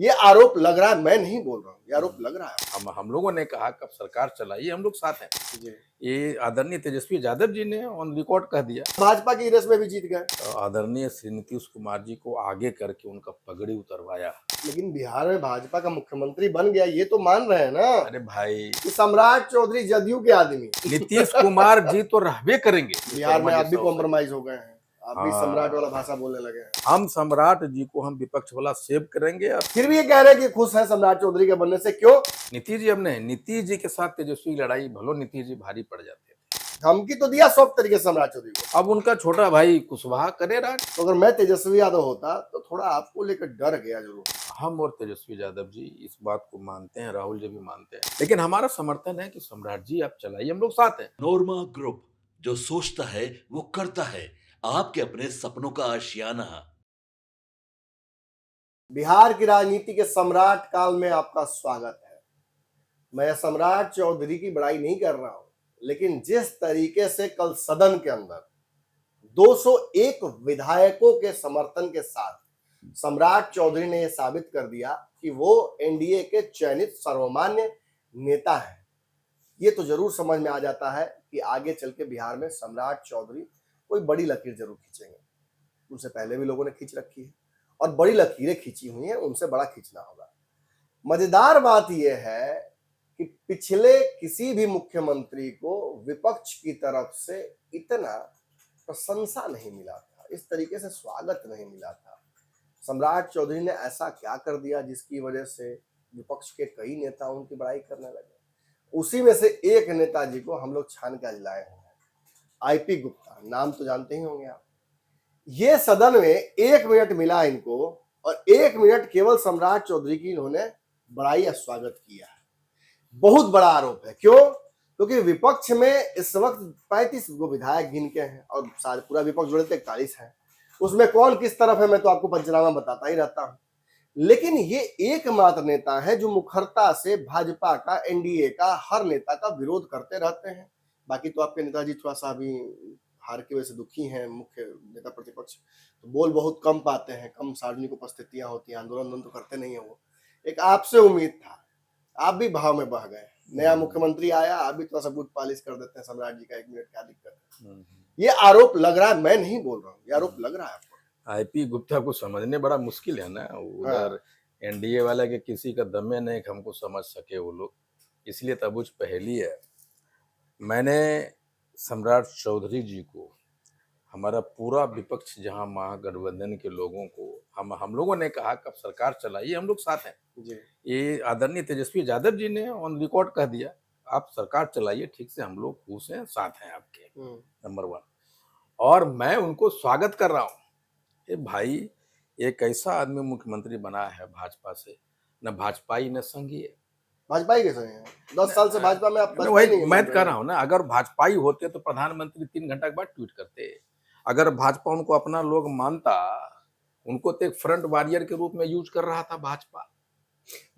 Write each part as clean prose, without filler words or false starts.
ये आरोप लग रहा है, मैं नहीं बोल रहा हूँ, ये आरोप लग रहा है। हम लोगों ने कहा कब सरकार चलाई हम लोग साथ हैं। जी। ये आदरणीय तेजस्वी यादव जी ने ऑन रिकॉर्ड कह दिया। भाजपा की रेस में भी जीत गए। आदरणीय श्री नीतीश कुमार जी को आगे करके उनका पगड़ी उतरवाया। लेकिन बिहार में भाजपा का मुख्यमंत्री बन गया, ये तो मान रहे हैं ना। अरे भाई, कि सम्राट चौधरी जदयू के आदमी नीतीश कुमार जी तो रहबे करेंगे। बिहार में आप भी कॉम्प्रोमाइज हो गए हैं, आप भी हाँ। सम्राट वाला भाषा बोलने लगे हैं। हम सम्राट जी को हम विपक्ष वाला सेव करेंगे। और फिर भी ये कह रहे हैं कि खुश है सम्राट चौधरी के बनने से, क्यों? नीतीश जी अब नहीं, नीतीश जी के साथ तेजस्वी की लड़ाई भलो नीतीश जी भारी पड़ जाते थे। धमकी तो दिया सब तरीके से सम्राट चौधरी को। अब उनका छोटा भाई कुशवाहा करे राज। तो अगर मैं तेजस्वी यादव होता तो थोड़ा आपको लेकर डर गया जरूर। हम और तेजस्वी यादव जी इस बात को मानते हैं, राहुल जी भी मानते हैं, लेकिन हमारा समर्थन है कि सम्राट जी आप चलाइए, हम लोग साथ हैं। नोरमा ग्रुप, जो सोचता है वो करता है, आपके अपने सपनों का आशियाना। बिहार की राजनीति के सम्राट काल में आपका स्वागत है। मैं सम्राट चौधरी की बड़ाई नहीं कर रहा हूं, लेकिन जिस तरीके से कल सदन के अंदर 201 विधायकों के समर्थन के साथ सम्राट चौधरी ने यह साबित कर दिया कि वो एनडीए के चयनित सर्वमान्य नेता है, ये तो जरूर समझ में आ जाता है कि आगे चल के बिहार में सम्राट चौधरी कोई बड़ी लकीर जरूर खींचेंगे। उनसे पहले भी लोगों ने खींच रखी है और बड़ी लकीरें खींची हुई हैं, उनसे बड़ा खींचना होगा। मजेदार बात यह है कि पिछले किसी भी मुख्यमंत्री को विपक्ष की तरफ से इतना प्रशंसा नहीं मिला था, इस तरीके से स्वागत नहीं मिला था। सम्राट चौधरी ने ऐसा क्या कर दिया जिसकी वजह से विपक्ष के कई नेता उनकी बड़ाई करने लगे। उसी में से एक नेताजी को हम लोग छान के आज लाए हैं, आईपी गुप्ता, नाम तो जानते ही होंगे आप। ये सदन में 1 मिनट मिला इनको और 1 मिनट केवल सम्राट चौधरी की इन्होंने बड़ाई या स्वागत किया है। बहुत बड़ा आरोप है, क्यों? क्योंकि विपक्ष में इस वक्त 35 गो विधायक गिन के हैं और पूरा विपक्ष जोड़े तो 41 है। उसमें कौन किस तरफ है मैं तो आपको पंचनामा बताता ही रहता हूं, लेकिन ये एकमात्र नेता है जो मुखरता से भाजपा का, एनडीए का, हर नेता का विरोध करते रहते हैं। बाकी तो आपके नेताजी थोड़ा सा अभी हार की वजह से दुखी हैं, मुख्य नेता प्रतिपक्ष तो बोल बहुत कम पाते हैं, कम सार्वजनिक उपस्थितियां होती हैं, आंदोलन तो करते नहीं है वो। एक आपसे उम्मीद था, आप भी भाव में बह गए। नया मुख्यमंत्री आया, आप भी थोड़ा सा बूट पॉलिश कर देते हैं सम्राट जी का, 1 मिनट क्या दिक्कत है। ये आरोप लग रहा है, मैं नहीं बोल रहा हूँ, ये आरोप लग रहा है आपको। आईपी गुप्ता को समझने बड़ा मुश्किल है ना, उधर एनडीए वाले के किसी का दमे नहीं कि हमको समझ सके वो लोग, इसलिए तबुच पहेली है। मैंने सम्राट चौधरी जी को, हमारा पूरा विपक्ष जहां महागठबंधन के लोगों को, हम लोगों ने कहा कब सरकार चलाइए, हम लोग साथ हैं। जी। ये आदरणीय तेजस्वी यादव जी ने ऑन रिकॉर्ड कह दिया आप सरकार चलाइए ठीक से, हम लोग खुश हैं, साथ हैं आपके, नंबर 1। और मैं उनको स्वागत कर रहा हूँ। ये भाई एक ऐसा आदमी मुख्यमंत्री बना है भाजपा से, न भाजपाई न संघीय। भाजपाई के संग हैं, 10 साल से भाजपा में आप। वही मैं कह रहा हूँ ना, अगर भाजपाई होते तो प्रधानमंत्री 3 घंटा के बाद ट्वीट करते। अगर भाजपा उनको अपना लोग मानता, उनको तो एक फ्रंट वॉरियर के रूप में यूज कर रहा था भाजपा।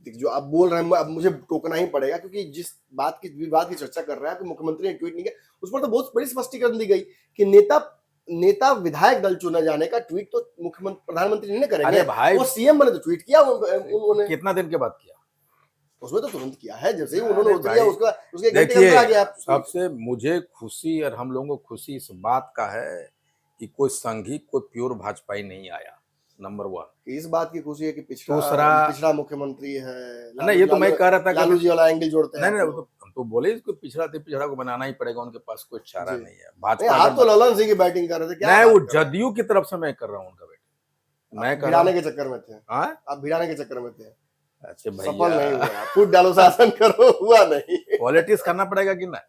जो आप बोल रहे हैं अब मुझे टोकना ही पड़ेगा, क्योंकि जिस बात की विवाद की चर्चा कर रहा है कि मुख्यमंत्री ने ट्वीट नहीं किया, उस पर तो बहुत बड़ी स्पष्टीकरण दी गई कि नेता विधायक दल चुने जाने का ट्वीट तो मुख्यमंत्री प्रधानमंत्री नहीं करेंगे। अरे भाई, वो सीएम बने तो ट्वीट किया उन्होंने। कितना दिन के बाद किया? उसमें तो तुरंत किया है, जैसे ही उन्होंने उतरिया उसके घंटे देखिए, आ गया। सबसे मुझे खुशी और हम लोगों को खुशी इस बात का है कि कोई संघी, कोई प्योर भाजपाई नहीं आया, नंबर 1। इस बात की खुशी है कि पिछड़ा मुख्यमंत्री है। नहीं, ये तो मैं कह रहा था लालू जी वाला एंगल जोड़ते हैं। नहीं, हम तो बोले इसको पिछड़ा को बनाना ही पड़ेगा, उनके पास कोई चारा नहीं है। भाजपा आप तो ललन सिंह की बैटिंग कर रहे थे, क्या? नहीं, वो जदयू की तरफ से मैं कर रहा हूँ उनका बैटिंग। मैं भिड़ाने के चक्कर में थे। आप भिड़ाने के चक्कर में थे। अच्छा भैया, सफल नहीं हुआ। फुट डालो शासन करो, हुआ नहीं। पॉलिटिक्स करना पड़ेगा कि नहीं?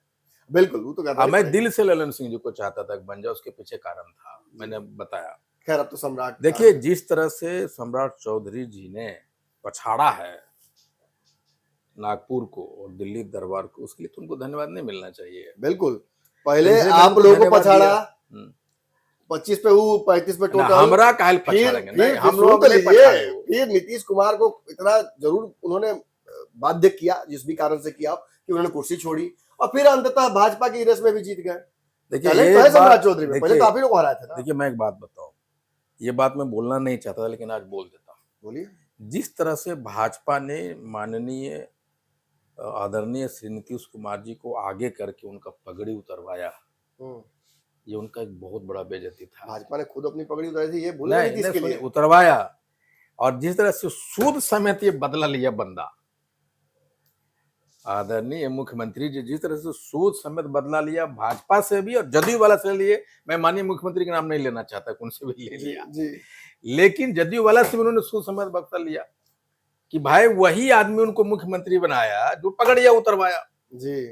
बिल्कुल, वो तो करना ही मैं पड़ेगा। दिल से ललन सिंह जी को चाहता था बन जाए, उसके पीछे कारण था, मैंने बताया। खैर अब तो सम्राट, देखिए जिस तरह से सम्राट चौधरी जी ने पछाड़ा है नागपुर को और दिल्ली दरबार को, उसके लिए तुमको धन्यवाद नहीं मिलना चाहिए। बिल्कुल, पहले आप लोगों को पछाड़ा, 25 पे वो 35 पे टोटल, हमरा काहे पछाड़ेंगे? नहीं, हम लोग फिर नीतीश कुमार को इतना जरूर उन्होंने बाध्य किया, जिस भी कारण से किया कि उन्होंने कुर्सी छोड़ी, और फिर अंततः भाजपा की रेस में भी जीत गए। देखिए सम्राट चौधरी में पहले तो आप ही लोग हराए थे ना। देखिए मैं एक बात बताऊं, ये बात मैं बोलना नहीं चाहता था लेकिन आज बोल देता हूं। बोलिए। जिस तरह से भाजपा ने माननीय आदरणीय श्री नीतीश कुमार जी को आगे करके उनका पगड़ी उतरवाया, हम्म। ये उनका एक बहुत बड़ा बेइज्जती था। भाजपा ने खुद अपनी पगड़ी उतारी थी, ये भूल गए नहीं नीतीश नहीं, के सुनिए, लिए। उतरवाया। और जिस तरह से सूद समेत ये बदला लिया बंदा, आदरणीय मुख्यमंत्री जी जिस तरह से सूद समेत बदला लिया भाजपा से भी और जदयू वाला से लिए, मैं माननीय मुख्यमंत्री का नाम नहीं लेना चाहता, उनसे भी ले जी लिया, जी। लेकिन जदयू वाला से भी उन्होंने सूद समेत बदला लिया कि भाई वही आदमी उनको मुख्यमंत्री बनाया जो पकड़िया उतरवाया। जी।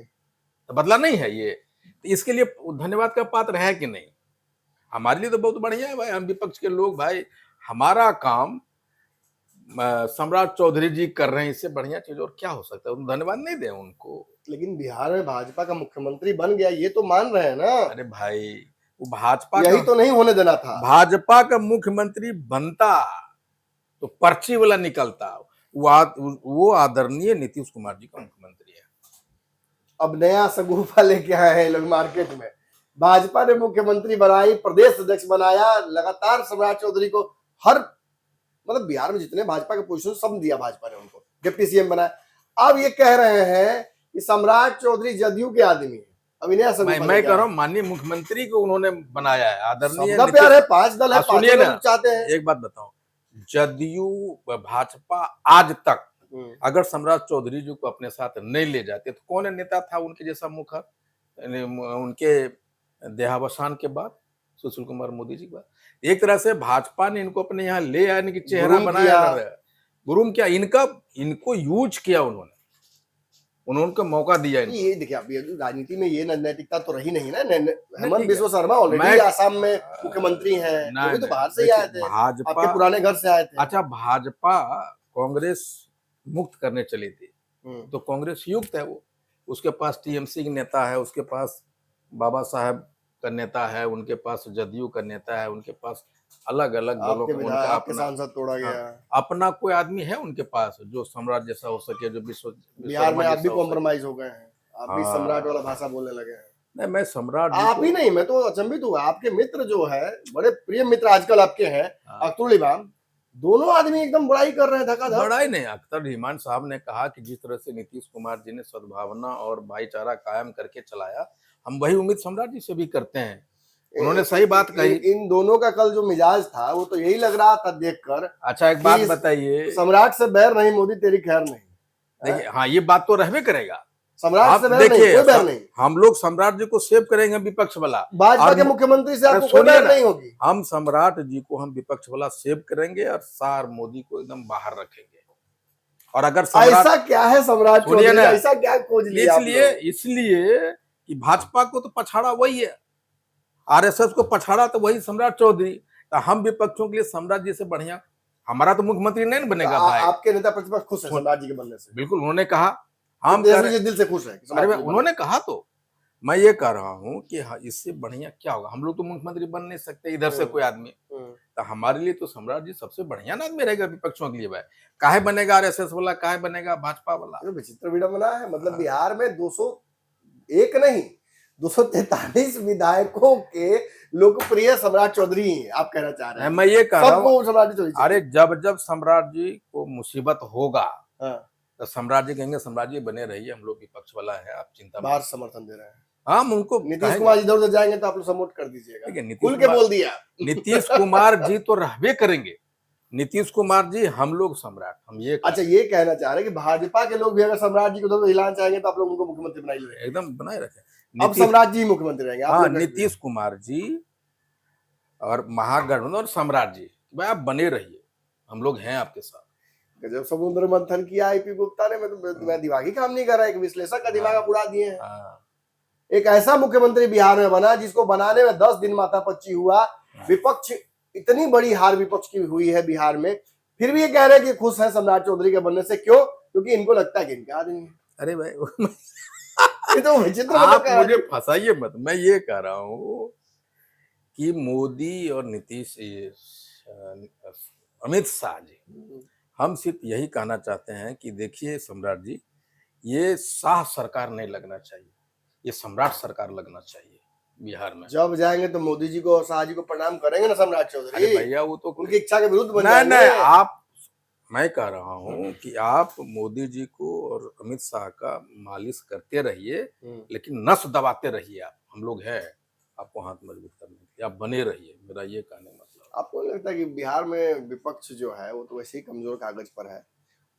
तो बदला नहीं है ये, तो इसके लिए धन्यवाद का पात्र है कि नहीं? हमारे लिए तो बहुत बढ़िया है भाई, हम विपक्ष के लोग भाई, हमारा काम सम्राट चौधरी जी कर रहे हैं, इससे बढ़िया चीज और क्या हो सकता है? धन्यवाद नहीं दें उनको? लेकिन बिहार में भाजपा का मुख्यमंत्री बन गया, ये तो मान रहे हैं ना। अरे भाई, वो भाजपा यही का, तो नहीं होने देना था। भाजपा का मुख्यमंत्री बनता तो पर्ची वाला निकलता, वो आदरणीय नीतीश कुमार जी का मुख्यमंत्री है। अब नया सगुफा लेके आए हैं लोग मार्केट में। भाजपा ने मुख्यमंत्री बनाई, प्रदेश अध्यक्ष बनाया, लगातार सम्राट चौधरी को हर मतलब बिहार में जितने भाजपा के पोजीशन सब दिया भाजपा ने उनको, डिप्टी सीएम बनाया। अब ये कह रहे हैं कि सम्राट चौधरी जदयू के आदमी है। अब इन्हें मैं कह रहा हूँ माननीय मुख्यमंत्री को उन्होंने बनाया है, आदरणीय सबका प्यार है, 5 दल है, सुनिए पांचों ना, लोग चाहते हैं। एक बात बताऊं, जदयू भाजपा आज तक अगर सम्राट चौधरी जी को अपने साथ नहीं ले जाते तो कौन नेता था उनके जैसा मुखर, उनके देहावसान के बाद, सुशील कुमार मोदी जी के बाद? एक तरह से भाजपा ने इनको अपने यहाँ ले आने की चेहरा बनाया, गुरुम क्या, इनको यूज किया उन्होंने उनको मौका दिया। ये देखिए, अब राजनीति में ये नैतिकता तो रही नहीं ना। हेमंत बिस्वा शर्मा ऑलरेडी आसाम में मुख्यमंत्री हैं, वो भी तो बाहर से ही आए थे, आपके पुराने घर से आए थे। अच्छा, भाजपा कांग्रेस मुक्त करने चली थी, तो कांग्रेस युक्त है, वो उसके पास टीएमसी का नेता है, उसके पास बाबा साहब का नेता है, उनके पास जदयू का नेता है, उनके पास अलग अलग दलों का आपके सांसद तोड़ा गया, अपना कोई आदमी है उनके पास जो सम्राट जैसा हो सके, जो विश्व बिहार में आप भी कॉम्प्रोमाइज हो गए हैं, आप भी सम्राट वाला भाषा बोलने लगे हैं। नहीं, मैं सम्राट आप ही नहीं, मैं तो अचंभित हुआ। आपके मित्र जो है, बड़े प्रिय मित्र आजकल आपके हैं, अख्तर इमाम, दोनों आदमी एकदम बड़ाई कर रहे हैं, धक्का-धक। बड़ाई नहीं, अख्तर इमाम साहब ने कहा कि जिस तरह से नीतीश कुमार जी ने सद्भावना और भाईचारा कायम करके चलाया, हम वही उम्मीद सम्राट जी से भी करते हैं। उन्होंने सही बात कही। इन दोनों का कल जो मिजाज था वो तो यही लग रहा था देखकर। अच्छा, एक बात बताइए, सम्राट से बैर नहीं, मोदी तेरी खैर नहीं। देखिए, हाँ, ये बात तो रहबे करेगा, सम्राट से बैर नहीं, कोई बैर नहीं। हम लोग सम्राट जी को सेव करेंगे, विपक्ष वाला भाजपा के मुख्यमंत्री से आपको कोई बैर नहीं होगी। हम सम्राट जी को हम विपक्ष वाला सेव करेंगे और सार मोदी को एकदम बाहर रखेंगे। और अगर ऐसा क्या है सम्राट चौधरी, ऐसा क्या खोज लिया? इसलिए कि भाजपा को तो पछाड़ा वही है, आरएसएस को पछाड़ा तो वही सम्राट चौधरी। तो हम विपक्षों के लिए सम्राट जी से बढ़िया हमारा तो मुख्यमंत्री नहीं बनेगा भाई। आपके नेता प्रतिपक्ष खुश है सम्राट जी के बनने से? बिल्कुल, उन्होंने कहा, हम दिल से खुश है। अरे उन्होंने कहा, तो मैं ये कह रहा हूँ कि इससे बढ़िया क्या होगा? हम लोग तो मुख्यमंत्री बन नहीं सकते इधर से कोई आदमी, तो हमारे लिए तो सम्राट जी सबसे बढ़िया आदमी रहेगा विपक्षों के लिए। भाई काहे बनेगा आरएसएस वाला, काहे बनेगा भाजपा वाला? विचित्र विडंबना है। मतलब बिहार में 201 नहीं 243 विधायकों के लोकप्रिय सम्राट चौधरी हैं, आप कहना चाह रहे हैं? मैं ये कह रहा हूँ, सम्राट चौधरी। अरे जब सम्राट जी को मुसीबत होगा, तो सम्राट जी कहेंगे सम्राट जी बने रहिए, हम लोग विपक्ष वाला है, आप चिंता बाहर समर्थन दे रहे हैं। हम उनको नीतीश कुमार इधर उधर जाएंगे तो आप लोग सपोर्ट कर दीजिएगा। खुल के बोल दिया। नीतीश कुमार जी तो रहबे करेंगे, नीतीश कुमार जी, हम लोग सम्राट, हम ये अच्छा ये कहना चाह रहे हैं कि भाजपा के लोग भी अगर सम्राट जी को हिलाना चाहेंगे तो आप लोग उनको मुख्यमंत्री बनाइए? एकदम बनाए रखे, अब सम्राट जी मुख्यमंत्री रहेंगे। हाँ, नीतीश कुमार जी और महागठबंधन और सम्राट जी, भाई आप बने रहिए, हम लोग हैं आपके साथ। जब समुद्र मंथन किया आईपी गुप्ता ने, मैं दिमागी काम नहीं कर रहा, एक विश्लेषक का दिमाग उड़ा दिए हैं। एक ऐसा मुख्यमंत्री बिहार में बना जिसको बनाने में 10 दिन माथापच्ची हुआ। विपक्ष, इतनी बड़ी हार विपक्ष की हुई है बिहार में, फिर भी ये कह रहे हैं कि खुश है सम्राट चौधरी के बनने से। क्यों? क्योंकि इनको लगता है कि इनके आदमी है। अरे भाई ये तो विचित्र, आप मुझे फंसाइए मत। मैं ये कह रहा हूँ कि मोदी और नीतीश, अमित शाह जी, हम सिर्फ यही कहना चाहते हैं कि देखिए सम्राट जी, ये शाह सरकार नहीं लगना चाहिए, ये सम्राट सरकार लगना चाहिए बिहार में। जब जाएंगे तो मोदी जी को और शाह जी को प्रणाम करेंगे ना सम्राट चौधरी? अरे भैया, वो तो उनकी इच्छा के विरुद्ध बन जाएंगे। नहीं, मैं कह रहा हूँ कि आप मोदी जी को और अमित शाह का मालिश करते रहिए, लेकिन नस दबाते रहिए। आप हम लोग हैं आपको हाथ मजबूत करने के लिए, आप बने रहिए, मेरा ये कहने का मतलब। आपको नहीं लगता कि बिहार में विपक्ष जो है वो तो वैसे ही कमजोर कागज पर है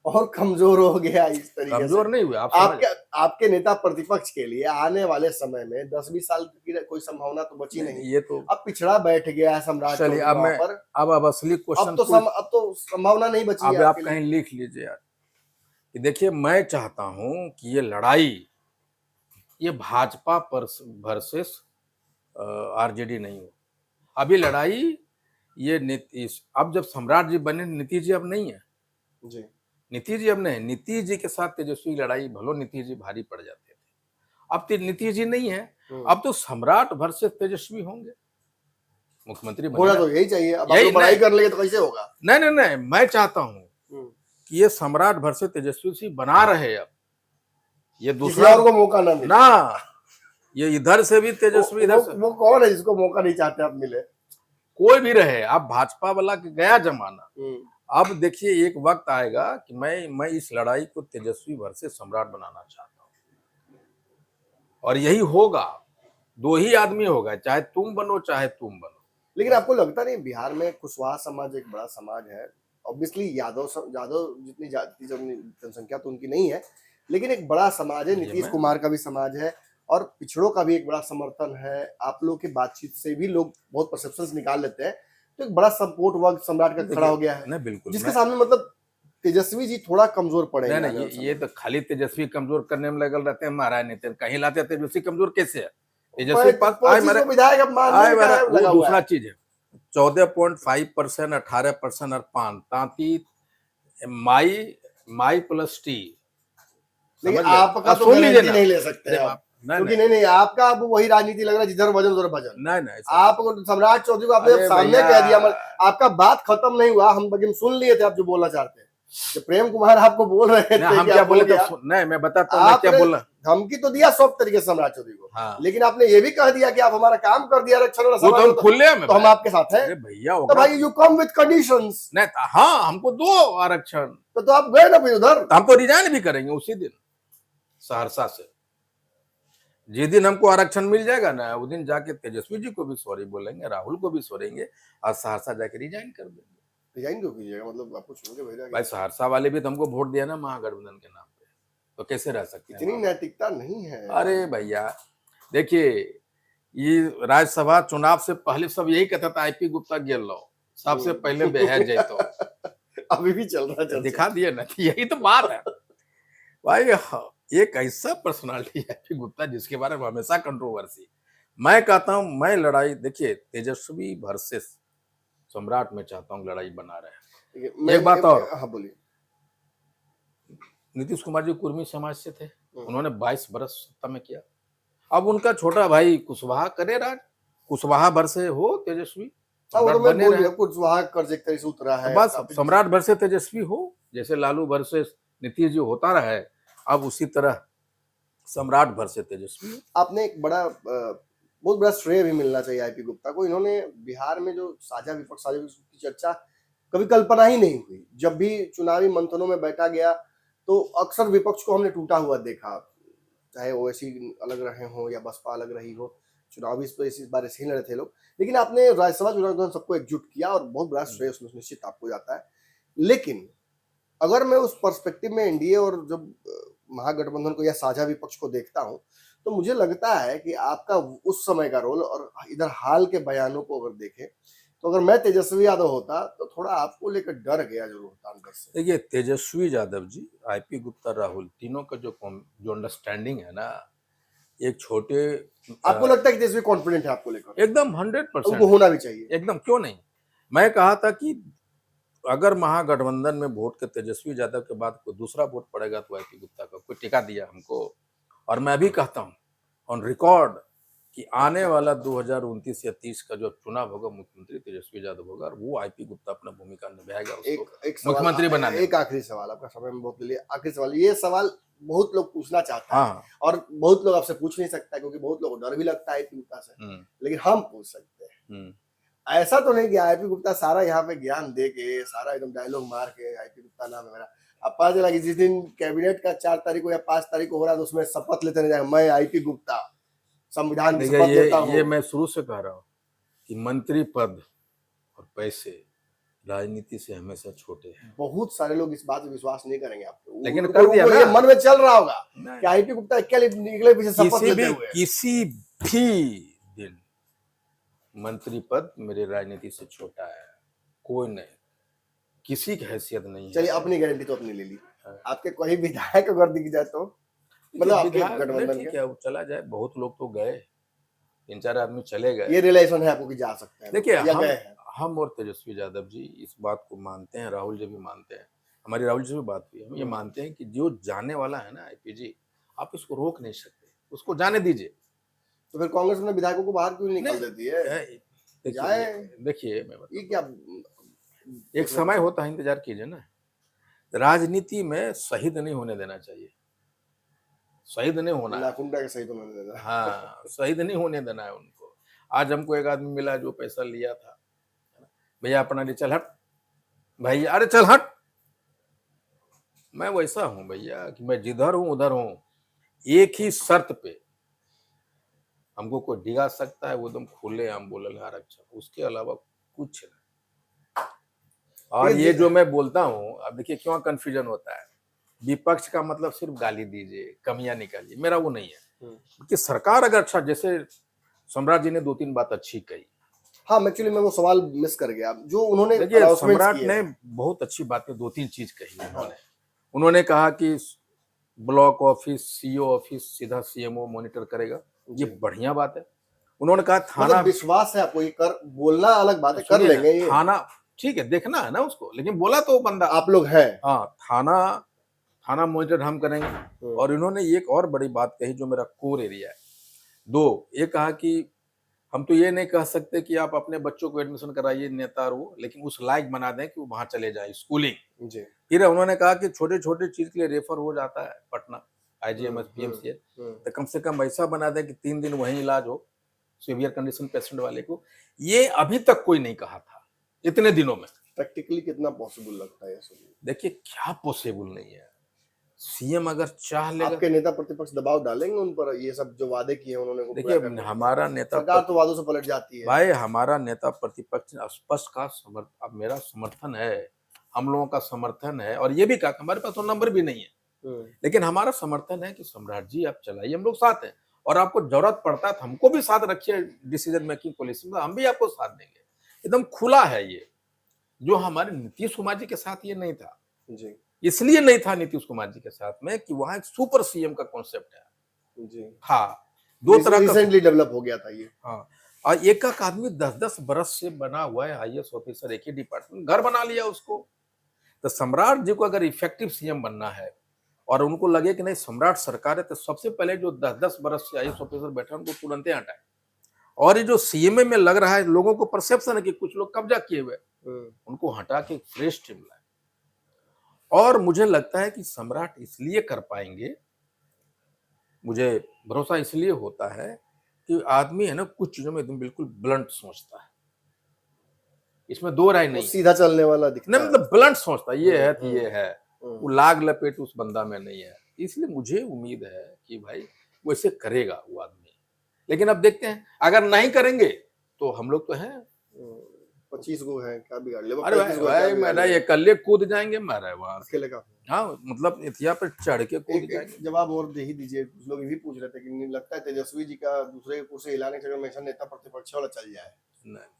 और कमजोर हो गया इस तरीके कमजोर से? नहीं हुए आप समझ। आपके नेता प्रतिपक्ष के लिए आने वाले समय में 10-20 साल की कोई संभावना तो बची नहीं। ये तो अब पिछड़ा बैठ गया है सम्राट चलिए, चौधरी अब वहां मैं पर। अब असली क्वेश्चन अब तो संभावना नहीं बची है अब आप आपके कहीं लिए। लिख लीजिए यार कि देखिए, मैं चाहता हूं कि ये लड़ाई, ये भाजपा वर्सेस आरजेडी नहीं हो। अभी लड़ाई ये नीतीश, अब जब सम्राट जी बने, नीतीश जी अब नहीं है। जी। नीतीश जी अब नहीं, नीतीश जी के साथ तेजस्वी की लड़ाई, भलो नीतीश जी भारी पड़ जाते थे, अब तो नीतीश जी नहीं है। अब तो सम्राट वर्सेस तेजस्वी होंगे, मुख्यमंत्री होना बनेगा। तो यही चाहिए। अब आप यही लोग बड़ाई नहीं, कर लेंगे तो कैसे होगा? नहीं नहीं नहीं, मैं चाहता हूं कि ये सम्राट वर्सेस तेजस्वी से बना रहे। अब ये किसी दूसरा और को मौका ना मिले। ना, ये इधर से भी तेजस्वी, इधर से वो कौन है जिसको मौका नहीं चाहते आप मिले? कोई भी रहे। अब भाजपा वाला के गया जमाना। अब देखिए, एक वक्त आएगा कि मैं इस लड़ाई को तेजस्वी वर्सेस सम्राट बनाना चाहता हूं, और यही होगा। दो ही आदमी होगा, चाहे तुम बनो चाहे तुम बनो। लेकिन आपको लगता नहीं बिहार में कुशवाहा समाज एक बड़ा समाज है? ऑब्वियसली यादव जितनी जाति जनसंख्या तो उनकी नहीं है, लेकिन एक बड़ा समाज है। नीतीश कुमार का भी समाज है और पिछड़ों का भी एक बड़ा समर्थन है। आप लोग की बातचीत से भी लोग बहुत परसेप्शंस निकाल लेते हैं। तो एक बड़ा सपोर्ट वर्ग सम्राट का खड़ा हो गया है। नहीं बिल्कुल, जिसके सामने मतलब तेजस्वी जी थोड़ा कमजोर पड़ेंगे। नहीं ये तो खाली तेजस्वी कमजोर करने में लगल रहते हैं। महाराज नितिन कहीं लाते हैं, तेजस्वी कमजोर कैसे है? तेजस्वी विधायक अब मानने का वो लगा हुआ दूसरा है। चीज है। 14.5%, 18% और 5 तांती माई प्लस टी। लेकिन आपका तो गारंटी नहीं ले सकते आप, क्योंकि नहीं आपका अब वही राजनीति लग रहा है, जिधर वजन उधर भजन। नहीं आप सम्राट चौधरी को आपने सामने कह दिया, आपका बात खत्म नहीं हुआ। हम सुन लिए थे आप जो बोलना चाहते हैं। जो प्रेम कुमार आपको बोल रहे थे, हम क्या बोले तो नहीं, मैं बताता हूँ क्या बोला। धमकी तो दिया सब तरीके से सम्राट चौधरी को, हाँ। लेकिन आपने ये भी कह दिया कि आप हमारा काम कर दिया आरक्षण, तो हम आपके साथ हैं भैया। तो भाई यू कम विद कंडीशंस। नहीं, हाँ, हमको दो आरक्षण, तो आप गए ना फिर उधर। हम तो रिजाइन भी करेंगे उसी दिन सहरसा से। जिस दिन हमको आरक्षण मिल जाएगा ना, उस दिन जाके तेजस्वी जी को भी सॉरी बोलेंगे, राहुल को भी सॉरींगे और सहरसा जाके रिजाइन कर देंगे। रिजाइन क्यों कीजिएगा? मतलब आपको छोड़ के भेजा भाई, सहरसा वाले भी तो हमको वोट दिया ना महागठबंधन के नाम पे, तो कैसे रह सकते हैं? इतनी नैतिकता नहीं है। अरे भैया देखिए, ये राज्यसभा चुनाव से पहले सब यही कहता था आईपी गुप्ता गेल लो, सबसे पहले बेहद जैतो। अभी भी चल रहा है, दिखा दिए ना, यही तो बात है भाई। एक ऐसा पर्सनालिटी है आईपी गुप्ता जिसके बारे में हमेशा कंट्रोवर्सी। मैं कहता हूं, मैं लड़ाई, देखिए तेजस्वी वर्सेस सम्राट में चाहता हूं लड़ाई बना रहे। एक बात और, हाँ बोलिए। नीतीश कुमार जी कुर्मी समाज से थे, उन्होंने 22 बरस सत्ता में किया। अब उनका छोटा भाई कुशवाहा करे राज, कुशवाहा भर से हो तेजस्वी, कुशवाहा कर्ज एक तरह से उतरा है, बस सम्राट भर से तेजस्वी हो, जैसे लालू भर से नीतीश जी होता रहा है, अब उसी तरह सम्राट भर से तेजस्वी। आपने एक बहुत बड़ा श्रेय भी मिलना चाहिए आईपी गुप्ता को। इन्होंने बिहार में जो साझा विपक्ष की चर्चा कभी कल्पना ही नहीं हुई। जब भी चुनावी मंथनों में बैठा गया तो अक्सर विपक्ष को हमने टूटा हुआ देखा, चाहे ओवैसी अलग रहे हो या बसपा अलग रही हो। चुनावी इस बार ऐसे ही लड़े थे लोग, लेकिन आपने राज्यसभा चुनाव के दौरान सबको एकजुट किया और बहुत बड़ा श्रेय उसमें निश्चित आपको जाता है। लेकिन अगर मैं उस पर्सपेक्टिव में एनडीए और जब महागठबंधन को या साझा विपक्ष को देखता हूं, तो मुझे लगता है कि आपका उस समय का रोल और इधर हाल के बयानों को अगर देखें, तो अगर मैं तेजस्वी यादव होता तो थोड़ा आपको लेकर डर गया जरूर होता अंदर से। देखिए, तेजस्वी यादव जी, आईपी गुप्ता, राहुल, तीनों का जो अंडरस्टैंडिंग है ना, एक छोटे, आपको लगता है कि तेजस्वी कॉन्फिडेंट है आपको लेकर? एकदम 100% उनको होना भी चाहिए एकदम। क्यों नहीं? मैं कहा था कि अगर महागठबंधन में वोट के तेजस्वी यादव के बाद कोई दूसरा वोट पड़ेगा तो आईपी गुप्ता का, कोई टिका दिया हमको। और मैं भी कहता हूं ऑन रिकॉर्ड कि आने वाला 2029 या 30 का जो चुनाव होगा, मुख्यमंत्री तेजस्वी यादव होगा और वो आईपी गुप्ता अपना भूमिका निभाएगा उसको मुख्यमंत्री बनाने। एक आखिरी सवाल, आपका समय में बहुत ले लिया। आखिरी सवाल, ये सवाल बहुत लोग पूछना चाहते हैं। हाँ। और बहुत लोग आपसे पूछ नहीं सकता क्योंकि बहुत लोगों को डर भी लगता है आईपी गुप्ता से, लेकिन हम पूछ सकते हैं। ऐसा तो नहीं कि आईपी गुप्ता सारा यहाँ पे ज्ञान दे के सारा एकदम डायलॉग मार के आईपी गुप्ता नाम है मेरा। अब पता चला कि जिस दिन कैबिनेट का 4 तारीख को या 5 तारीख को हो रहा है तो उसमें शपथ लेते नहीं जाएगा, मैं आईपी गुप्ता संविधान की देखिए शपथ लेता ये हूँ। मैं शुरू से कह रहा हूँ कि मंत्री पद और पैसे राजनीति से हमेशा छोटे हैं। बहुत सारे लोग इस बात पे विश्वास नहीं करेंगे आपको, लेकिन उनको- कर दिया उनको ना। ये मन में चल रहा होगा नहीं, कि आईपी गुप्ता क्या निकले पीछे शपथ लेते हुए। किसी भी दिन मंत्री पद मेरे राजनीति से छोटा है, कोई नहीं, किसी की हैसियत नहीं है। चलिए अपनी गारंटी तो अपनी ले ली, हाँ। आपके कोई विधायक अगर दिख जाए तो मतलब आपके विधायक गठबंधन ठीक के है, वो चला जाए, बहुत लोग तो गए, 3-4 आदमी चले गए। ये रिलेशन है आपको कि जा सकते हैं देखिए या गए हैं? हम और तेजस्वी यादव जी इस बात को मानते हैं, राहुल जी भी मानते हैं, हमारी राहुल जी से भी बात हुई, हम ये मानते हैं कि जो जाने वाला है ना आईपीजी, आप इसको रोक नहीं सकते, उसको जाने दीजिए। तो फिर कांग्रेस अपने विधायकों को बाहर क्यों निकल देती है? जाए। देखिए मैं ये क्या एक समय होता है, इंतजार कीजिए ना। राजनीति में शहीद नहीं होने देना चाहिए, शहीद नहीं होना है। नाखूनटा के सही तो मैंने देना। हाँ, शहीद नहीं होने देना है उनको। आज हमको एक आदमी मिला जो पैसा लिया था, भैया अपना ले, चल हट भैया, अरे चल हट। मैं वैसा हूं भैया कि मैं जिधर हूं उधर हूं, एक ही शर्त पे हमको कोई डिगा सकता है, वो एकदम खुले आम बोलल है आरक्षण, उसके अलावा कुछ नहीं। और ये जो मैं बोलता हूं, अब देखिए क्यों कंफ्यूजन होता है, विपक्ष का मतलब सिर्फ गाली दीजिए, कमियां निकालिए, मेरा वो नहीं है कि सरकार अगर अच्छा, जैसे सम्राट जी ने 2-3 बात अच्छी कही। हाँ, एक्चुअली मैं वो सवाल मिस कर गया जो उन्होंने देखिए announcements सम्राट किए ने हैं। बहुत अच्छी बातें 2-3 चीज कही उन्होंने कहा कि ब्लॉक ऑफिस, सीओ ऑफिस सीधा सीएमओ मॉनिटर करेगा, ये बढ़िया बात है। उन्होंने कहा थाना, मतलब विश्वास है आपको, ये कर बोलना अलग बात है, कर सुनिए ना, लेंगे ये। थाना ठीक है, देखना है ना उसको, लेकिन बोला तो बंदा आप लोग हैं। हाँ, थाना मॉनिटर हम करेंगे। और इन्होंने एक और बड़ी बात कही जो मेरा कोर एरिया है। 2, ये कहा कि हम तो ये नहीं कह सकते कि आप अपने बच्चों को एडमिशन कराइए नेता वो, लेकिन उस लायक बना दें कि वो वहां चले जाए स्कूलिंग। जी। फिर उन्होंने कहा कि छोटे छोटे चीज के लिए रेफर हो जाता है पटना, आईजीएमएस, पीएमसीएच, तो कम से कम ऐसा बना दें कि 3 दिन वहीं इलाज हो सीवियर कंडीशन पेशेंट वाले को। ये अभी तक कोई नहीं कहा था इतने दिनों में। प्रैक्टिकली कितना पॉसिबल लगता है ये सब? देखिए क्या पॉसिबल नहीं है, सीएम अगर चाह लेगा। आपके नेता प्रतिपक्ष दबाव डालेंगे उन पर, ये सब जो वादे किए हैं उन्होंने, देखिए हमारा नेता, सरकार तो वादों से पलट जाती है भाई हमारा नेता प्रतिपक्ष ने स्पष्ट का अब मेरा समर्थन है, हम लोगों का समर्थन है, और ये भी कहा हमारे पास तो नंबर भी नहीं है, लेकिन हमारा समर्थन है कि सम्राट जी आप चलाइए, हम लोग साथ हैं, और आपको जरूरत पड़ता है तो हमको भी साथ रखिए डिसीजन मेकिंग पॉलिसी में, हम भी आपको साथ देंगे। एकदम खुला है ये, जो हमारे नीतीश कुमार जी के साथ ये नहीं था जी। इसलिए नहीं था नीतीश कुमार जी के साथ में कि वहां एक सुपर सीएम का कॉन्सेप्ट है जी। हाँ, 2 तरह का रिसेंटली डेवलप हो गया था ये। हाँ, और एक आदमी 10-10 बरस से बना हुआ है आईएएस ऑफिसर, एक ही डिपार्टमेंट, घर बना लिया उसको। तो सम्राट जी को अगर इफेक्टिव सीएम बनना है और उनको लगे कि नहीं सम्राट सरकार है, तो सबसे पहले जो 10-10 बरस से आईएएस ऑफिसर बैठे उनको तुरंत हटाए। और ये जो सीएमए में लग रहा है, लोगों को परसेप्शन है कि कुछ लोग कब्जा किए हुए, उनको हटा के फ्रेश टीम लाए। और मुझे लगता है कि सम्राट इसलिए कर पाएंगे, मुझे भरोसा इसलिए होता है कि आदमी है ना कुछ चीजों में एकदम बिल्कुल ब्लंट सोचता है, इसमें 2 राय नहीं, सीधा चलने वाला दिखता नहीं है। मतलब ब्लंट सोचता है, ये है तो ये है, वो लाग लपेट उस बंदा में नहीं है। इसलिए मुझे उम्मीद है कि भाई वो ऐसे करेगा वो आदमी। लेकिन अब देखते हैं, अगर नहीं करेंगे तो हम लोग तो हैं 25 गो है, क्या बिगाड़ ले? अरे भाई मेरा ये कल्ले कूद जाएंगे, मारा वहां अकेले का। हाँ, मतलब इतिया पर चढ़ के कूद एक जाएंगे। जवाब और दे ही दीजिए, कुछ लोग ये भी पूछ रहे थे कि नहीं लगता है तेजस्वी जी का दूसरे के कुर्सी हिलाने के चक्कर में नेता प्रतिपक्ष वाला चल जाए? नहीं,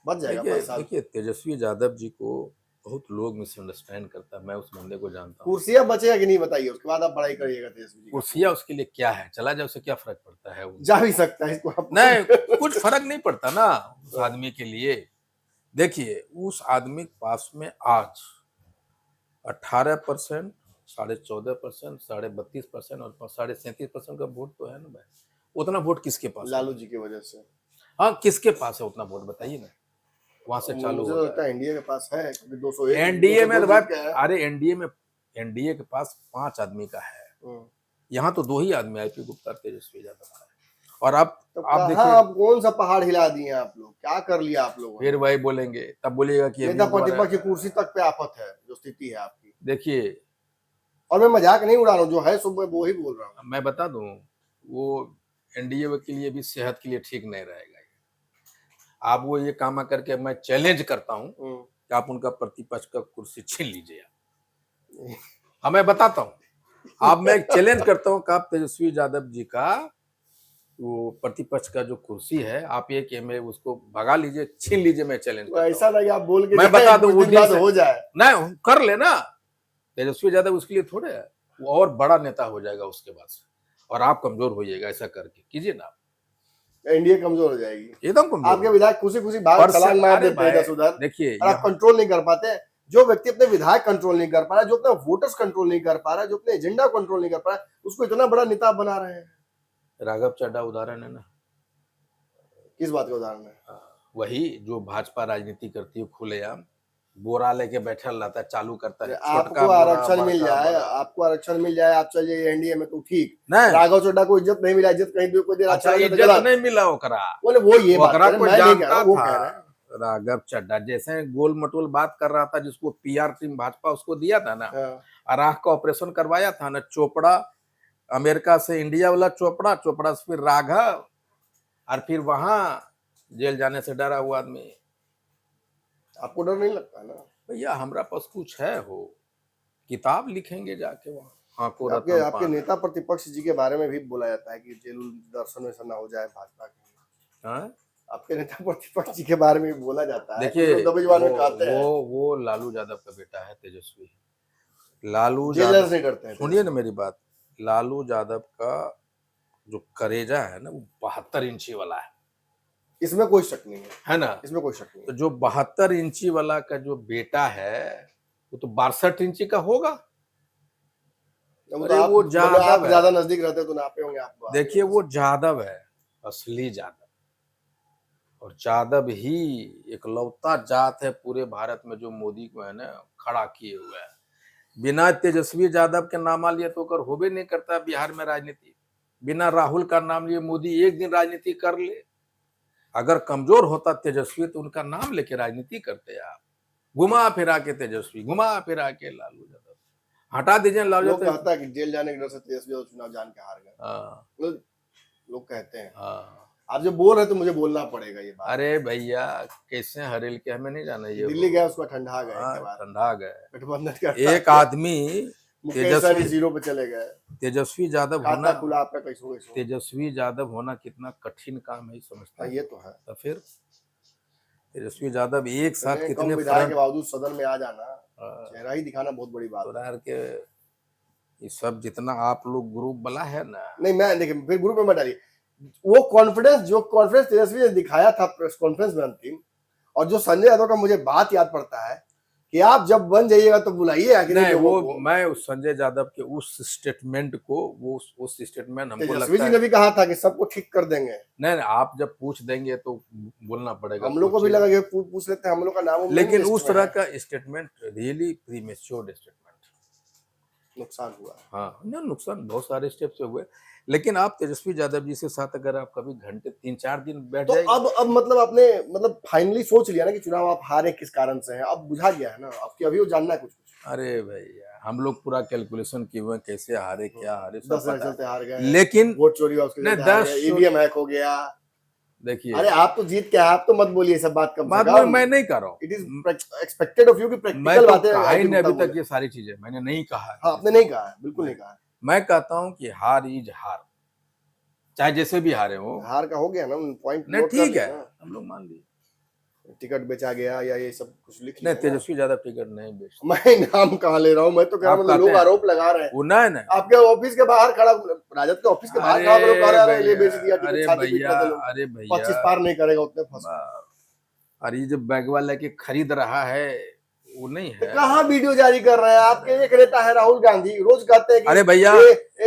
बच जाएगा 5 साल। देखिए तेजस्वी यादव जी को बहुत लोग मिसअंडरस्टैंड करता है, मैं उस बंदे को जानता हूँ। कुर्सियां बचेगा कि नहीं बताइए, उसके बाद आप पढ़ाई करिएगा तेजस्वी जी। कुर्सियां उसके लिए क्या है, चला जाए, उससे क्या फर्क पड़ता है? जा भी सकता है इसको आप। नहीं, कुछ फर्क नहीं पड़ता ना उस आदमी के लिए। देखिए उस आदमी के पास में आज 18%, 14.5%, 32.5% और 37.5% का वोट तो है ना भाई। उतना वोट किसके पास है? लालू जी की वजह से। हाँ, किसके पास है उतना वोट बताइए ना, वहां से चालू मुझे होता लगता है एनडीए के पास है, क्योंकि 201 एनडीए में तो 202 भाई, अरे एनडीए के पास 5 आदमी का है, यहाँ तो 2 ही आदमी आईपी गुप्ता, तेजस्वी यादव है। और अब तो आप कहाँ देखिए आप कौन सा पहाड़ हिला दिए आप लोग, क्या कर लिया आप लोगों ने? फिर वही बोलेंगे, तब बोलिएगा कि अभी नेता दोबारा प्रतिपक्ष की कुर्सी तक पे आफत है जो स्थिति है आपकी। देखिए और मैं मजाक नहीं उड़ा रहा हूँ, जो है सो मैं वो ही बोल रहा हूँ। मैं बता दूं, वो एनडीए के लिए भी सेहत के लिए ठीक नहीं रहेगा। आप वो ये काम करके मैं चैलेंज करता हूं कि आप उनका प्रतिपक्ष का कुर्सी छीन लीजिए। हाँ मैं बताता हूं, आप मैं एक चैलेंज करता हूं कि आप तेजस्वी यादव जी का वो प्रतिपक्ष का जो कुर्सी है आप ये कि मैं उसको भगा लीजिए, छीन लीजिए, मैं चैलेंज तो करता ऐसा हूं। नहीं आप बोल के मैं जाए, बता दूं कुछ वो दिन दिल बाद से हो जाए। नहीं कर लेना, तेजस्वी यादव उसके लिए थोड़े है, वो और बड़ा नेता हो जाएगा उसके बाद से, और आप कमजोर होइएगा। ऐसा करके कीजिए ना, एनडीए कमजोर हो जाएगी। एकदम कमजोर आपके हो विधायक खुशी खुशी भाग और छलांग मार अरे देते हैं भाई इधर से उधर, देखिए और आप कंट्रोल नहीं कर पाते। जो व्यक्ति अपने विधायक कंट्रोल नहीं कर पा रहा, जो अपने वोटर्स कंट्रोल नहीं कर पा रहा, जो अपने एजेंडा कंट्रोल नहीं कर पा रहा, उसको इतना बड़ा नेता बना रहे हैं। राघव चड्ढा उदाहरण है ना, किस बात का उदाहरण है? वही जो भाजपा राजनीति करती है खुलेआम, बोरा लेके बैठल रहता है, चालू करता है, छोटका आपको बोरा आरक्षण मिल बड़का जाए, बोरा। आपको आरक्षण मिल जाए, आप चल जाइए एनडीए में तो ठीक। नहीं राघव चड्ढा को इज्जत नहीं मिला, इज्जत कहीं भी कोई दे रहा अच्छा, चला जाता इज्जत गलत। नहीं मिला ओकरा, बोले वो ये बात ओकरा कर रहे हैं, को मैं नहीं कह रहा जानता हूं, वो था। कह रहे हैं। राघव चड्ढा जैसे गोल मटोल बात कर रहा था, जिसको पीआर टीम भाजपा उसको दिया था ना, हाँ। और आंख का ऑपरेशन करवाया था ना, चोपड़ा अमेरिका से इंडिया वाला चोपड़ा, चोपड़ा से फिर राघव, और फिर वहां जेल जाने से डरा हुआ आदमी। आपको डर नहीं लगता ना? भैया हमारा पास कुछ है, हो किताब लिखेंगे जाके वहां। हाँ को आपके रतन आपके पान नेता प्रतिपक्ष जी के बारे में भी बोला जाता है कि जेल दर्शन वैसा ना हो जाए भाजपा के। हाँ? आपके नेता प्रतिपक्ष जी के बारे में भी बोला जाता है, देखिए कुछ लोग दबे जुबान में कहते हैं। वो लालू यादव का बेटा है तेजस्वी। लालू जेल यादव, नहीं करते हैं। सुनिए ना मेरी बात, लालू यादव का जो करेजा है ना वो 72 इंची वाला इसमें कोई शक नहीं है ना। इसमें कोई शक नहीं तो जो 72 इंची वाला का जो बेटा है वो तो 62 इंची का होगा। है। अरे आप वो मतलब यादव आप है। ज्यादा नजदीक रहते तो नापे होंगे आपको। देखिए वो यादव है, असली यादव, और यादव ही इकलौता जात है पूरे भारत में जो मोदी को है ना खड़ा किए हुए है। बिना तेजस्वी यादव के नाम लिए तो कर होबे नहीं करता बिहार में राजनीति। बिना राहुल का नाम लिए मोदी एक दिन राजनीति कर ले। अगर कमजोर होता तेजस्वी तो उनका नाम लेके राजनीति करते आप। घुमा फिरा के तेजस्वी, घुमा फिरा के लालू यादव, हटा दीजिए लालू लोग यादव। कहता है कि जेल जाने के डर से तेजस्वी यादव चुनाव जान के हार गए। हाँ, लोग कहते हैं। हाँ। आप जब बोल रहे तो मुझे बोलना पड़ेगा ये बात। अरे भैया कैसे हरेल के हमें नहीं जाना ये दिल्ली गया उसका ठंडा गए हाँ, के बाद ठंडा गए। गठबंधन करता एक आदमी मुकेश सहनी जीरो पे चले गए। तेजस्वी यादव खाता होना, खुला आपका कैसो कैसो। तेजस्वी यादव होना कितना कठिन काम है समझता हाँ, है। ये तो है। तो फिर तेजस्वी यादव एक साथ कम कितने विधायक के बावजूद सदन में आ जाना, हाँ। चेहरा ही दिखाना बहुत बड़ी बात है। तो के ये सब जितना आप लोग ग्रुप बना है ना, नहीं मैं देखिए फिर ग्रुप में मत डालिए। वो कॉन्फिडेंस जो कॉन्फिडेंस तेजस्वी ने दिखाया था प्रेस कॉन्फ्रेंस में अंतिम, और जो संजय यादव का मुझे बात याद पड़ता है कि आप जब बन जाइएगा तो बुलाइए आगे नहीं लोगों वो को। मैं उस संजय यादव के उस स्टेटमेंट को वो उस स्टेटमेंट हमको तेजस्वी लगता जी है ने भी कहा था कि सबको ठीक कर देंगे। नहीं आप जब पूछ देंगे तो बोलना पड़ेगा। हम लोग को भी लगा कि पूछ लेते हैं, हम लोग का नाम लेकिन उस तरह का स्टेटमेंट रियली प्रीमेच्योर स्टेटमेंट नुकसान हुआ। हाँ ना, नुकसान बहुत सारे स्टेप से हुए। लेकिन आप तेजस्वी यादव जी से साथ अगर आप कभी घंटे 3-4 दिन बैठ तो जाएंगे अब मतलब आपने मतलब फाइनली सोच लिया ना कि चुनाव आप हारे किस कारण से हैं, अब बुझा गया है ना, अब कि अभी वो जानना है कुछ कुछ। अरे भैया हम लोग पूरा कैलकुलेशन किए हुए कैसे हारे क्या हारे सब 10 पता चलते हार गए, है। लेकिन वोट चोरी हुआ उसके नहीं, चलते हार 10 गए, ईवीएम हैक हो गया। देखिए अरे आप तो जीत के आए, आप तो मत बोलिए सब बात कम से बात कम। मैं नहीं कर रहा हूँ, it is expected of you कि मैं प्रैक्टिकल तो बातें कहा ही नहीं अभी बोले। तक ये सारी चीजें मैंने नहीं कहा है। हाँ आपने नहीं कहा है, बिल्कुल नहीं कहा है। मैं कहता हूँ कि हार इज हार, चाहे जैसे भी हारे हो। हार का हो गया ना, पॉइंट नहीं ठीक है, हम लोग मान लिए टिकट बेचा गया या ये सब कुछ लिख नहीं, लिया ना। तेजस्वी यादव टिकट नहीं बेच, मैं नाम कहाँ ले रहा हूँ, मैं तो कह रहा हूँ आप मतलब लोग कहते हैं। आरोप लगा रहे हैं। वो नहीं आपके ऑफिस के बाहर खड़ा, राजद के ऑफिस के बाहर खड़ा लोग कह रहे हैं ये बेच दिया टिकट, अरे छाती पीट भैया, रहे थे लोग। अरे 25 भैया, पार नहीं करेगा उतने फंस। और ये जो बैगवा लेके खरीद रहा है वो नहीं है। कहाँ वीडियो जारी कर रहे हैं? आपके एक नेता है राहुल गांधी, रोज कहते हैं कि अरे भैया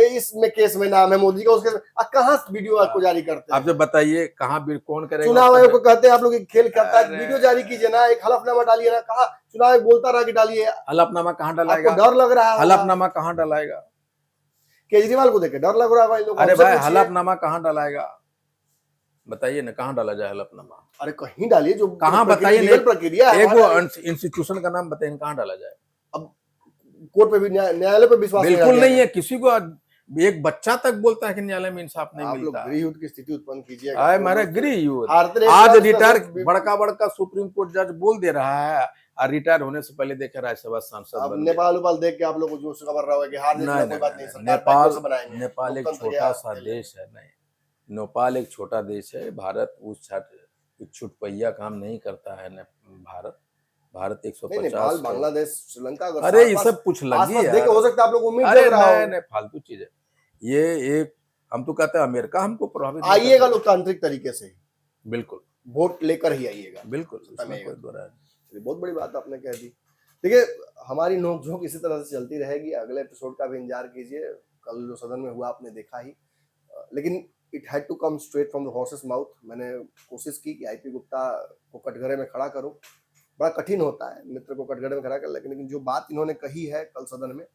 इसमें केस में नाम है मोदी का, उसके कहाँ वीडियो आपको जारी करते हैं? आप जब बताइए कहाँ कौन करेगा? चुनाव आयोग को कहते हैं आप लोग खेल करता है, अरे वीडियो जारी कीजिए ना, एक हलफनामा डालिए ना। कहा चुनाव आयोग बोलता रहा कि डालिए, हलफनामा कहाँ डलाएगा? आपको डर लग रहा है? हलफनामा कहाँ डलाएगा? केजरीवाल को देखे डर लग रहा है। अरे भाई हलफनामा कहाँ डलाएगा? बताइए ना, कहाँ डाला जाए हलफनामा? अरे कहीं डालिए, जो कहाँ बताइए? लीगल प्रक्रिया है एक वहाँ वो डालिए। इंस्टीट्यूशन का नाम बताइए, कहाँ डाला जाए? अब कोर्ट पे भी न्यायालय पे विश्वास बिल्कुल रह नहीं गया। है, किसी को एक बच्चा तक बोलता है कि न्यायालय में इंसाफ नहीं आप लोग मिलता। गृह युद्ध की स्थिति उत्पन्न कीजिएगा। आए मारे गृह युद्ध, हारते रहे आज बाद में रिटायर सब- बड़का सुप्रीम कोर्ट जज बोल दे रहा है, और रिटायर होने से पहले देखे राज्यसभा सांसद अब बन गया। नेपाल उपाल देख के आप लोग को जो खबर रहा होगा कि हार जीत नहीं कोई बात नहीं, नहीं, सरकार पैकेज से नेपाल बनाएंगे, नेपाल एक लोकतंत्र छोटा यहाँ सा खेलेंगे। देश है। नहीं, नेपाल एक छोटा देश है। भारत उस छुटपैया काम नहीं करता है। भारत नहीं, 150 नेपाल, करोड़। बांग्लादेश, श्रीलंका, अगर अरे ये आसपास- सब कुछ लगी आसपास है देख के यार। हो सकता है आप लोग उम्मीद अरे जग रहा हो। नहीं, फालतू चीज है ये। एक हम तो कहते हैं अमेरिका हमको प्रभावित नहीं आइएगा करता। लोकतांत्रिक तरीके से, बिल्कुल वोट लेकर ही आइएगा। बिल्कुल, सत्ता में उसमें कोई आएगा। दो राय नहीं। ये बहुत बड़ी बात आपने कह दी। देखिए, हमारी नोकझोंक इसी तरह से चलती रहेगी। अगले एपिसोड का भी इंतजार कीजिए। कल जो सदन में हुआ आपने देखा ही, लेकिन it had to come straight from the horse's mouth. मैंने कोशिश की कि आईपी गुप्ता को कटघरे में खड़ा करूं। बड़ा कठिन होता है मित्र को कटघरे में खड़ा कर, लेकिन जो बात इन्होंने कही है कल सदन में,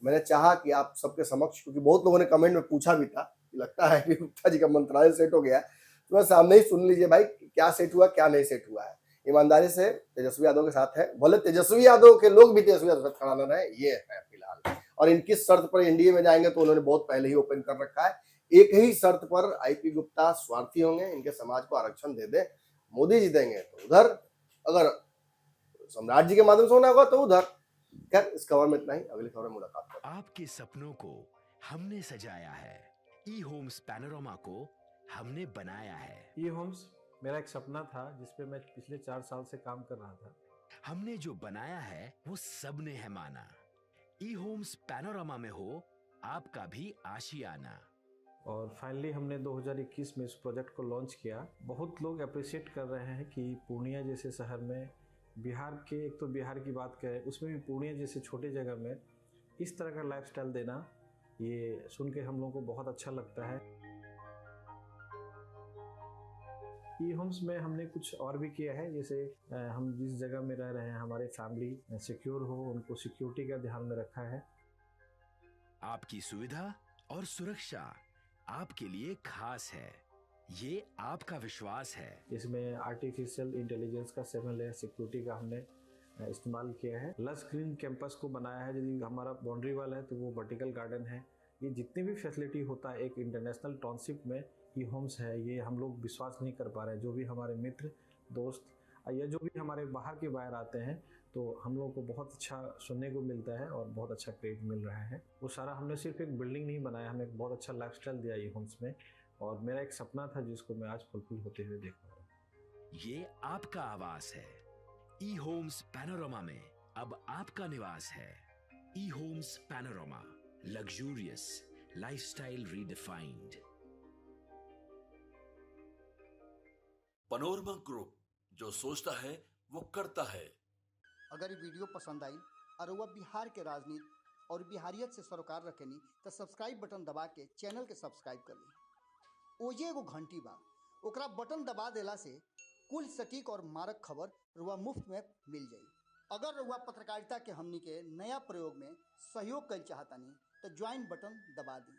मैंने चाहा कि आप सबके समक्ष, क्योंकि बहुत लोगों ने कमेंट में पूछा भी था कि लगता है कि गुप्ता जी का मंत्रालय सेट हो गया, तो मैं सामने ही सुन लीजिए भाई, क्या सेट हुआ क्या नहीं सेट हुआ है। ईमानदारी से तेजस्वी यादव के साथ है, भले तेजस्वी यादव के लोग भी तेजस्वी यादव के साथ खड़ा न रहे, ये है फिलहाल। और इनकी शर्त पर एनडीए में जाएंगे तो उन्होंने बहुत पहले ही ओपन कर रखा है। एक ही शर्त पर आईपी गुप्ता स्वार्थी होंगे, इनके समाज को आरक्षण दे दे, मोदी जी देंगे तो उधर, अगर सम्राट जी के माध्यम से होना होगा तो उधर। खैर, इस खबर में इतना ही, अगली खबर में मुलाकात करें। आपके सपनों को हमने सजाया है, ई होम्स पैनोरामा को हमने बनाया है। ई होम्स मेरा एक सपना था जिस पे मैं पिछले 4 साल से काम कर रहा था। हमने जो बनाया है वो सबने है माना। ई होम्स पैनोरामा में हो आपका भी आशियाना। और फाइनली हमने 2021 में इस प्रोजेक्ट को लॉन्च किया। बहुत लोग अप्रिशिएट कर रहे हैं कि पूर्णिया जैसे शहर में, बिहार के, एक तो बिहार की बात करें उसमें भी पूर्णिया जैसे छोटे जगह में इस तरह का लाइफस्टाइल देना, ये सुन के हम लोगों को बहुत अच्छा लगता है। ई होम्स में हमने कुछ और भी किया है, जैसे हम जिस जगह में रह रहे हैं हमारे फैमिली सिक्योर हो, उनको सिक्योरिटी का ध्यान में रखा है। आपकी सुविधा और सुरक्षा आपके लिए खास है, ये आपका विश्वास है। इसमें आर्टिफिशियल इंटेलिजेंस का 7 लेयर सिक्योरिटी का हमने इस्तेमाल किया है। लस ग्रीन कैंपस को बनाया है। यदि हमारा बाउंड्री वाल है तो वो वर्टिकल गार्डन है। ये जितनी भी फैसिलिटी होता है एक इंटरनेशनल टाउनशिप में, ई होम्स है, ये हम लोग विश्वास नहीं कर पा रहे हैं। जो भी हमारे मित्र दोस्त या जो भी हमारे बाहर के बाहर आते हैं तो हम लोगों को बहुत अच्छा सुनने को मिलता है और बहुत अच्छा क्रेडिट मिल रहा है। वो सारा हमने सिर्फ एक बिल्डिंग नहीं बनाया, हमें एक बहुत अच्छा लाइफस्टाइल दिया ई होम्स में, और मेरा एक सपना था जिसको मैं आज फुलफिल होते हुए देख पा रहा हूँ। ये आपका आवास है। ई होम्स पैनोरामा में अब आपका निवास है। E homes Panorama, luxurious lifestyle redefined. Panorama group, जो सोचता है वो करता है। अगर ये वीडियो पसंद आई और वह बिहार के राजनीति और बिहारियत से सरोकार रखेनी तो सब्सक्राइब बटन दबा के चैनल के सब्सक्राइब कर ली। ओजे एगो घंटी बा, ओकरा बटन दबा देला से कुल सटीक और मारक खबर रुआ मुफ्त में मिल जाई। अगर रुआ पत्रकारिता के हमनी के नया प्रयोग में सहयोग कर चाहतानी तो ज्वाइन बटन दबा दी।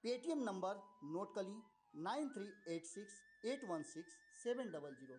पेटीएम नंबर नोट कर ली 9386816700।